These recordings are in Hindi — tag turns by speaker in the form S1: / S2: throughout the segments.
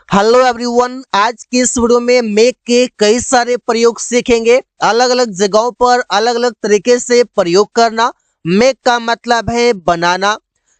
S1: हेलो एवरीवन, आज की इस वीडियो में मेक के कई सारे प्रयोग सीखेंगे। अलग अलग जगहों पर अलग अलग तरीके से प्रयोग करना। मेक का मतलब है बनाना,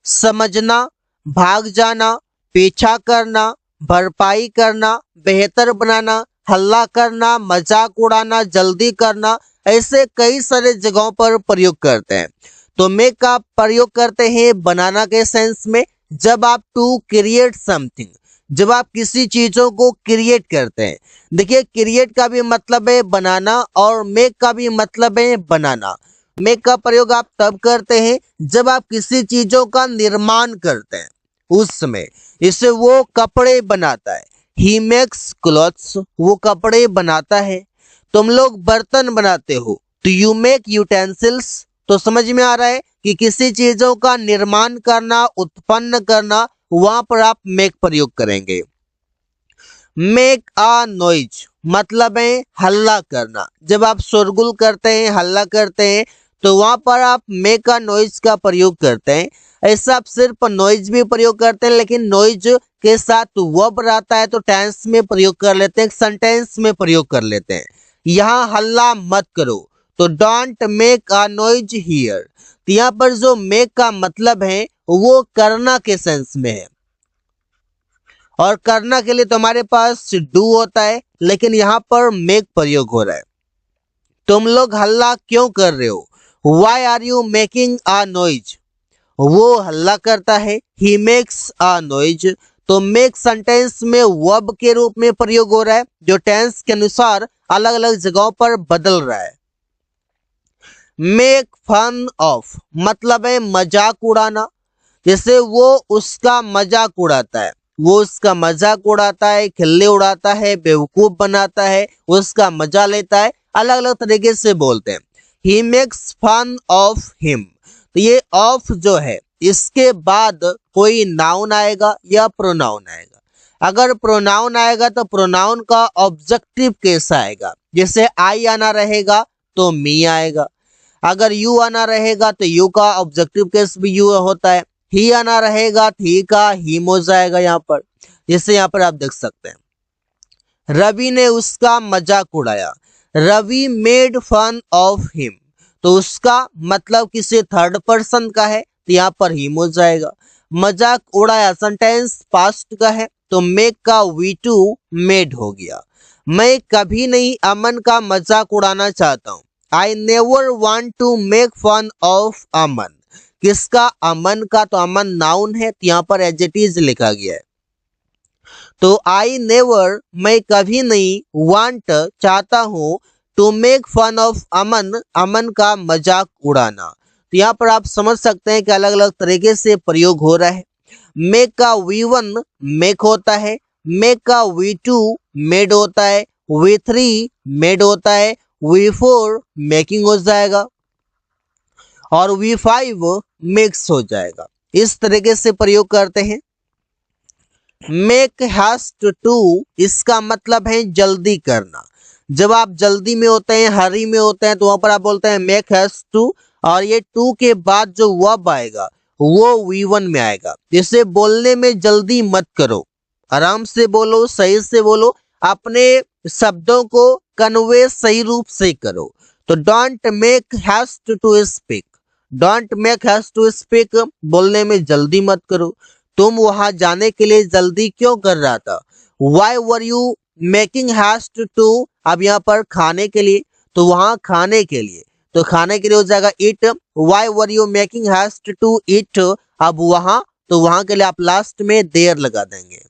S1: समझना, भाग जाना, पीछा करना, भरपाई करना, बेहतर बनाना, हल्ला करना, मजाक उड़ाना, जल्दी करना। ऐसे कई सारे जगहों पर प्रयोग करते हैं। तो मेक का प्रयोग करते हैं बनाना के सेंस में, जब आप टू क्रिएट समथिंग, जब आप किसी चीजों को क्रिएट करते हैं। देखिए, क्रिएट का भी मतलब है बनाना और मेक का भी मतलब है बनाना। मेक का प्रयोग आप तब करते हैं जब आप किसी चीजों का निर्माण करते हैं। उस समय इसे वो कपड़े बनाता है। ही मेक्स क्लॉथ्स, वो कपड़े बनाता है। तुम लोग बर्तन बनाते हो तो यू मेक यूटेंसिल्स। तो समझ में आ रहा है कि किसी चीजों का निर्माण करना, उत्पन्न करना, वहां पर आप मेक प्रयोग करेंगे। मेक अ नॉइज मतलब है हल्ला करना। जब आप शोरगुल करते हैं, हल्ला करते हैं, तो वहां पर आप मेक अ नॉइज का प्रयोग करते हैं। ऐसा आप सिर्फ नॉइज भी प्रयोग करते हैं, लेकिन नॉइज के साथ वर्ब रहता है तो टेंस में प्रयोग कर लेते हैं, सेंटेंस में प्रयोग कर लेते हैं। यहाँ हल्ला मत करो, तो don't make a noise here. तो यहाँ पर जो मेक का मतलब है वो करना के सेंस में है, और करना के लिए तो हमारे पास डू होता है, लेकिन यहाँ पर मेक प्रयोग हो रहा है। तुम लोग हल्ला क्यों कर रहे हो? Why are you making a noise? वो हल्ला करता है। He makes a noise. तो मेक सेंटेंस में वर्ब के रूप में प्रयोग हो रहा है, जो टेंस के अनुसार अलग अलग जगहों पर बदल रहा है। मेक फन ऑफ मतलब है मजाक उड़ाना। जैसे वो उसका मजाक उड़ाता है, वो उसका मजाक उड़ाता है, खिल्ली उड़ाता है, बेवकूफ बनाता है, उसका मजा लेता है। अलग अलग तरीके से बोलते हैं। He makes fun of him. तो ये ऑफ जो है, इसके बाद कोई नाउन आएगा या प्रोनाउन आएगा। अगर प्रोनाउन आएगा तो प्रोनाउन का ऑब्जेक्टिव कैसा आएगा? जैसे आई आना रहेगा तो मी आएगा। अगर यू आना रहेगा तो यू का ऑब्जेक्टिव केस भी यू होता है। ही आना रहेगा तो ही का हिम हो जाएगा यहाँ पर। जैसे यहाँ पर आप देख सकते हैं, रवि ने उसका मजाक उड़ाया। Ravi made fun of him. तो उसका मतलब किसी थर्ड पर्सन का है, तो यहाँ पर हिम हो जाएगा। मजाक उड़ाया सेंटेंस पास्ट का है, तो मेक का वी टू मेड हो गया। मैं कभी नहीं अमन का मजाक उड़ाना चाहता हूँ। I never want to make fun of Aman. किसका? अमन का। तो अमन नाउन है, तो यहाँ पर एडजेक्टिव लिखा गया है। तो आई नेवर, मैं कभी नहीं, वांट चाहता हूं, टू मेक फन ऑफ अमन, अमन का मजाक उड़ाना। तो यहाँ पर आप समझ सकते हैं कि अलग अलग तरीके से प्रयोग हो रहा है। मेक का वी वन मेक होता है, मेक का वी टू मेड होता है, वी थ्री मेड होता है, वी फोर मेकिंग हो जाएगा, और V5 मिक्स हो जाएगा। इस तरीके से प्रयोग करते हैं। मेक हैस्ट टू, इसका मतलब है जल्दी करना। जब आप जल्दी में होते हैं, हरी में होते हैं, तो वहां पर आप बोलते हैं मेक हैस्ट टू, और ये टू के बाद जो वर्ब आएगा वो V1 में आएगा। जिसे बोलने में जल्दी मत करो, आराम से बोलो, सही से बोलो, अपने शब्दों को कन्वे सही रूप से करो। तो don't make haste to speak, don't make haste to speak, बोलने में जल्दी मत करो। तुम वहां जाने के लिए जल्दी क्यों कर रहा था? Why were you making haste to, अब यहाँ पर खाने के लिए, तो वहां खाने के लिए, तो खाने के लिए हो जाएगा it. Why were you making haste to it, अब वहां, तो वहां के लिए आप लास्ट में देर लगा देंगे।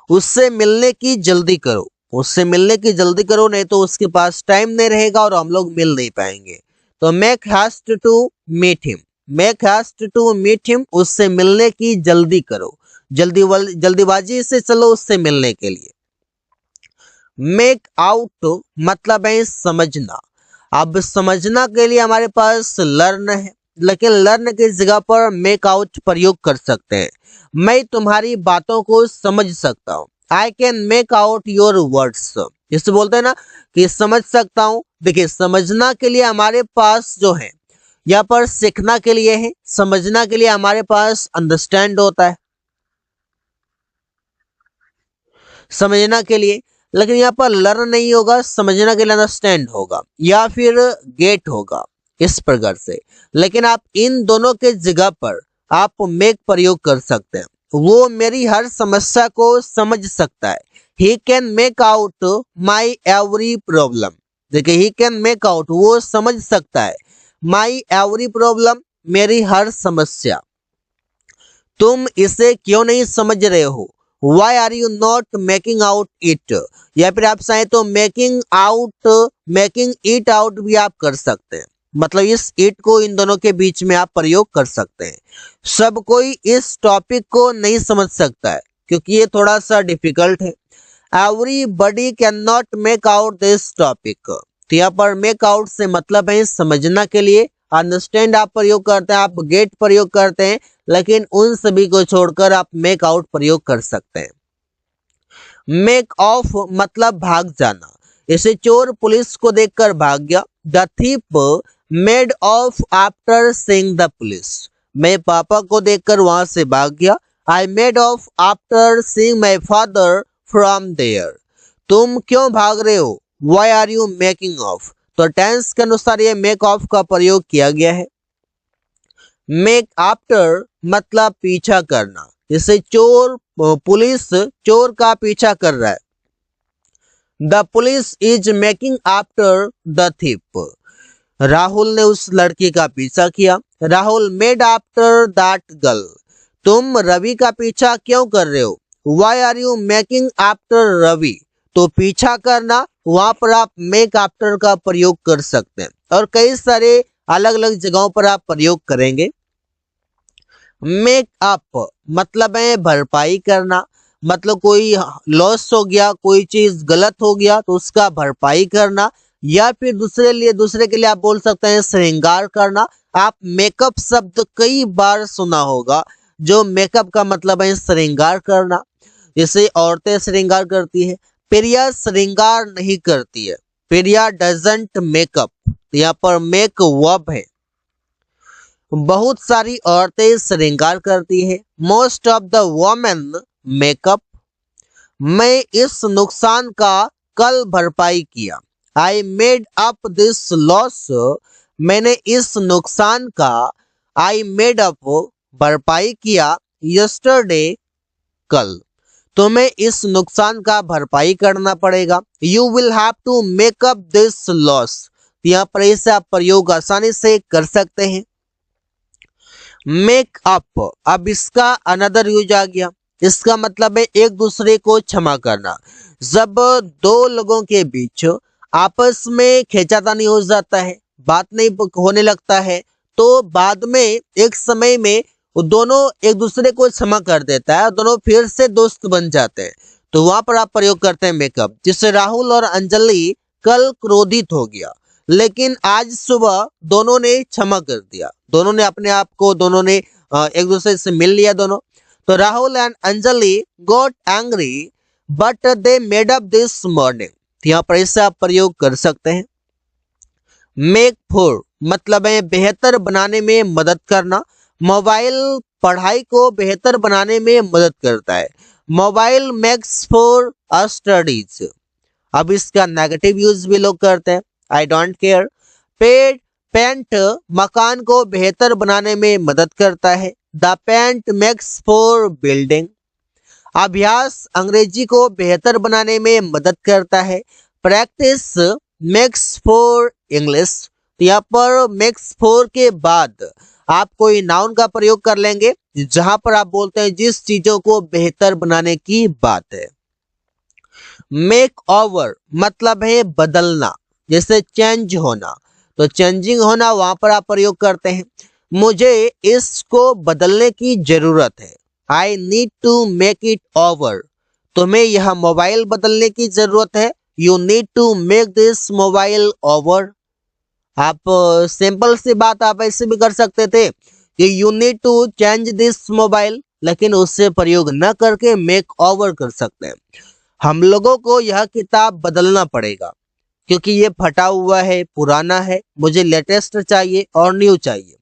S1: उससे मिलने की जल्दी करो, उससे मिलने की जल्दी करो, नहीं तो उसके पास टाइम नहीं रहेगा और हम लोग मिल नहीं पाएंगे। तो make haste to meet him, make haste to meet him, उससे मिलने की जल्दी करो, जल्दीबाजी से चलो उससे मिलने के लिए। मेक आउट मतलब है समझना। अब समझना के लिए हमारे पास लर्न है, लेकिन लर्न की जगह पर मेक आउट प्रयोग कर सकते हैं। मैं तुम्हारी बातों को समझ सकता हूँ। I can make out your words, जिससे बोलते हैं ना कि समझ सकता हूँ। देखिए, समझना के लिए हमारे पास जो है, यहाँ पर सीखना के लिए है, समझना के लिए हमारे पास अंडरस्टैंड होता है। समझना के लिए, लेकिन यहाँ पर लर्न नहीं होगा, समझना के लिए अंडरस्टैंड होगा या फिर गेट होगा, इस प्रकार से। लेकिन आप इन दोनों के जगह पर आप मेक प्रयोग कर सकते हैं। वो मेरी हर समस्या को समझ सकता है। He can make out my every problem. देखिए, ही कैन मेक आउट, वो समझ सकता है, माई एवरी प्रॉब्लम, मेरी हर समस्या। तुम इसे क्यों नहीं समझ रहे हो? Why are you not making out it? या फिर आप चाहें तो मेकिंग इट आउट भी आप कर सकते हैं। मतलब इस इट को इन दोनों के बीच में आप प्रयोग कर सकते हैं। सब कोई इस टॉपिक को नहीं समझ सकता है क्योंकि ये थोड़ा सा डिफिकल्ट है। Everybody can not make out this topic. तो यहाँ पर मेक आउट से मतलब है समझना के लिए, अंडरस्टैंड आप प्रयोग करते हैं, आप गेट प्रयोग करते हैं, लेकिन उन सभी को छोड़कर आप मेक आउट प्रयोग कर सकते हैं। मेक ऑफ मतलब भाग जाना। जैसे चोर पुलिस को देखकर भाग गया। The thief made off after seeing the police. मैं पापा को देखकर वहां से भाग गया। I made off after seeing my father from there. तुम क्यों भाग रहे हो? Why are you making off. तो टेंस के अनुसार ये मेक ऑफ का प्रयोग किया गया है। मेक आफ्टर मतलब पीछा करना। जैसे पुलिस चोर का पीछा कर रहा है। The police is making after the thief. Rahul ने उस लड़की का पीछा किया। Rahul made after that girl. तुम रवि का पीछा क्यों कर रहे हो? Why are you making after Ravi. तो पीछा करना, वहां पर आप मेक आफ्टर का प्रयोग कर सकते हैं और कई सारे अलग अलग जगहों पर आप प्रयोग करेंगे। मेक अप मतलब है भरपाई करना। मतलब कोई लॉस हो गया, कोई चीज गलत हो गया तो उसका भरपाई करना, या फिर दूसरे के लिए आप बोल सकते हैं श्रृंगार करना। आप मेकअप शब्द कई बार सुना होगा, जो मेकअप का मतलब है श्रृंगार करना। जैसे औरतें श्रृंगार करती है, प्रिया श्रृंगार नहीं करती है। प्रिया डजंट मेकअप। यहाँ पर मेक वर्ब है। बहुत सारी औरतें श्रृंगार करती है। Most of the women makeup. मैं इस नुकसान का कल भरपाई किया। I made up this loss. मैंने इस नुकसान का आई मेड अप भरपाई किया यस्टरडे कल। तुम्हें इस नुकसान का भरपाई करना पड़ेगा। You will have to make up this loss. यहाँ पर इसे आप प्रयोग आसानी से कर सकते हैं। मेक अप, अब इसका अनदर यूज आ गया। इसका मतलब है एक दूसरे को क्षमा करना। जब दो लोगों के बीच आपस में खींचातानी हो जाता है, बात नहीं होने लगता है, तो बाद में एक समय में वो दोनों एक दूसरे को क्षमा कर देता है, दोनों फिर से दोस्त बन जाते हैं। तो वहां पर आप प्रयोग करते हैं मेकअप। जिससे राहुल और अंजलि कल क्रोधित हो गया, लेकिन आज सुबह दोनों ने क्षमा कर दिया। दोनों ने अपने आप को एक दूसरे से मिल लिया दोनों। तो Rahul and Anjali got angry but they made up this morning. यहाँ पर इससे आप प्रयोग कर सकते हैं। मेक फॉर मतलब है बेहतर बनाने में मदद करना। मोबाइल पढ़ाई को बेहतर बनाने में मदद करता है। Mobile makes for studies. अब इसका नेगेटिव यूज भी लोग करते हैं, आई डोंट केयर। पेंट मकान को बेहतर बनाने में मदद करता है। The paint makes for building. अभ्यास अंग्रेजी को बेहतर बनाने में मदद करता है। Practice makes for English. तो यहाँ पर मेक्स फॉर के बाद आप कोई नाउन का प्रयोग कर लेंगे जहां पर आप बोलते हैं जिस चीजों को बेहतर बनाने की बात है। मेक ओवर मतलब है बदलना, जैसे चेंज होना। तो चेंजिंग होना वहां पर आप प्रयोग करते हैं। मुझे इसको बदलने की जरूरत है। I need to make it over. तुम्हें यह मोबाइल बदलने की जरूरत है। You need to make this mobile over. आप सिंपल सी बात आप ऐसे भी कर सकते थे कि you need to change this mobile, लेकिन उससे प्रयोग न करके मेक ओवर कर सकते हैं। हम लोगों को यह किताब बदलना पड़ेगा क्योंकि ये फटा हुआ है, पुराना है, मुझे लेटेस्ट चाहिए और न्यू चाहिए।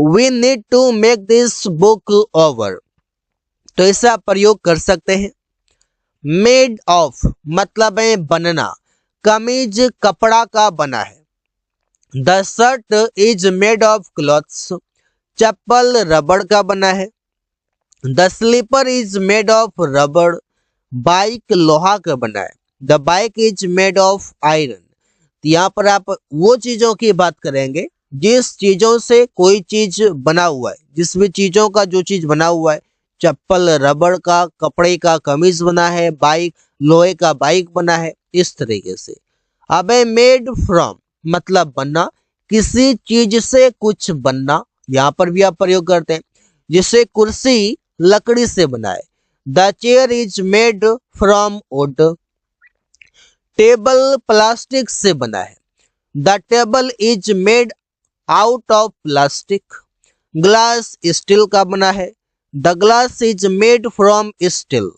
S1: We need to make this book over. तो इसे आप प्रयोग कर सकते हैं। मेड ऑफ मतलब है बनना, कमीज कपड़ा का बना है। The shirt is made of clothes, चप्पल रबड़ का बना है। The slipper is made of rubber, bike लोहा का बना है। The bike is made of iron. यहाँ पर आप वो चीजों की बात करेंगे जिस चीजों से कोई चीज बना हुआ है, जिस भी चीजों का जो चीज बना हुआ है, चप्पल रबड़ का, कपड़े का कमीज बना है, बाइक लोहे का बाइक बना है, इस तरीके से। अब है मेड फ्रॉम मतलब बनना, किसी चीज से कुछ बनना, यहाँ पर भी आप प्रयोग करते हैं। जिससे कुर्सी लकड़ी से बना है। The chair is made from would, table plastic से बना है। The table is made out of plastic, glass steel का बना है। The glass is made from steel.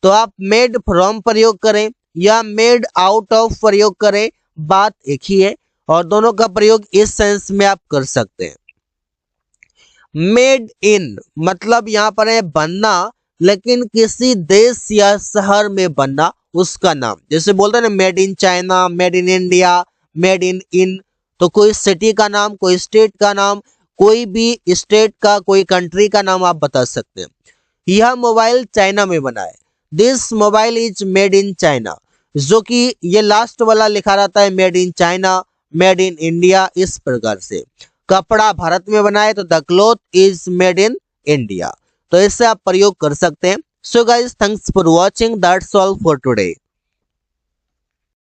S1: तो आप मेड फ्रॉम प्रयोग करें या मेड आउट ऑफ प्रयोग करें, बात एक ही है और दोनों का प्रयोग इस सेंस में आप कर सकते हैं। मेड इन मतलब यहाँ पर है बनना, लेकिन किसी देश या शहर में बनना, उसका नाम। जैसे बोलते हैं ना made in China, made in India, made in तो कोई सिटी का नाम, कोई स्टेट का नाम, कोई भी स्टेट का, कोई कंट्री का नाम आप बता सकते हैं। यह मोबाइल चाइना में बना है। This mobile is made in China, जो कि ये लास्ट वाला लिखा रहता है made in China, made in India, इस प्रकार से। कपड़ा भारत में बना है तो the cloth is made in India. तो इससे आप प्रयोग कर सकते हैं। So guys, thanks for watching, that's all for today.